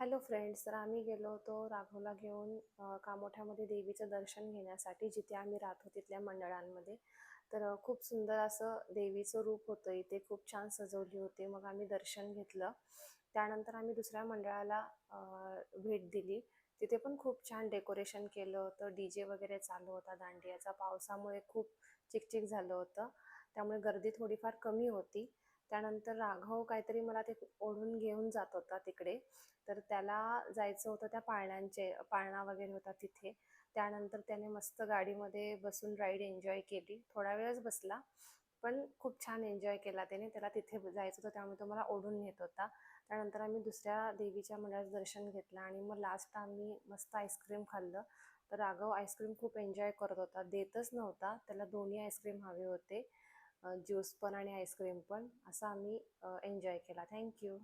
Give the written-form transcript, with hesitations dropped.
Hello friends, तर आम्ही गेलो होतो राघवला घेऊन कामोठ्यामध्ये देवीचं दर्शन घेण्यासाठी, जिथे आम्ही राहतो तिथल्या मंडळांमध्ये. तर खूप सुंदर असं देवीचं रूप होतं इथे, खूप छान सजवली होती. मग आम्ही दर्शन घेतलं. त्यानंतर आम्ही दुसऱ्या मंडळाला भेट दिली. तिथे पण खूप छान डेकोरेशन केलं होतं, डीजे वगैरे चालू होता दांडियाचा. पावसामुळे खूप चिकचिक झालं होतं, त्यामुळे गर्दी थोडीफार कमी होती. त्यानंतर राघव काहीतरी मला ते ओढून घेऊन जात होता तिकडे. तर त्याला जायचं होतं, त्या पाळणा वगैरे होता तिथे. त्यानंतर त्याने मस्त गाडीमध्ये बसून राईड एन्जॉय केली. थोडा वेळच बसला, पण खूप छान एन्जॉय केला त्याने. त्याला तिथे जायचं होतं, त्यामुळे तो मला ओढून नेत होता. त्यानंतर आम्ही दुसऱ्या देवीच्या मंडळाचं दर्शन घेतलं आणि मग लास्ट आम्ही मस्त आईस्क्रीम खाल्लं. तर राघव आईस्क्रीम खूप एन्जॉय करत होता, देतच नव्हता. त्याला दोन्ही आईस्क्रीम हवे होते, ज्यूस पण आणि आईस्क्रीम पण. असं आम्ही एन्जॉय केला. थँक्यू.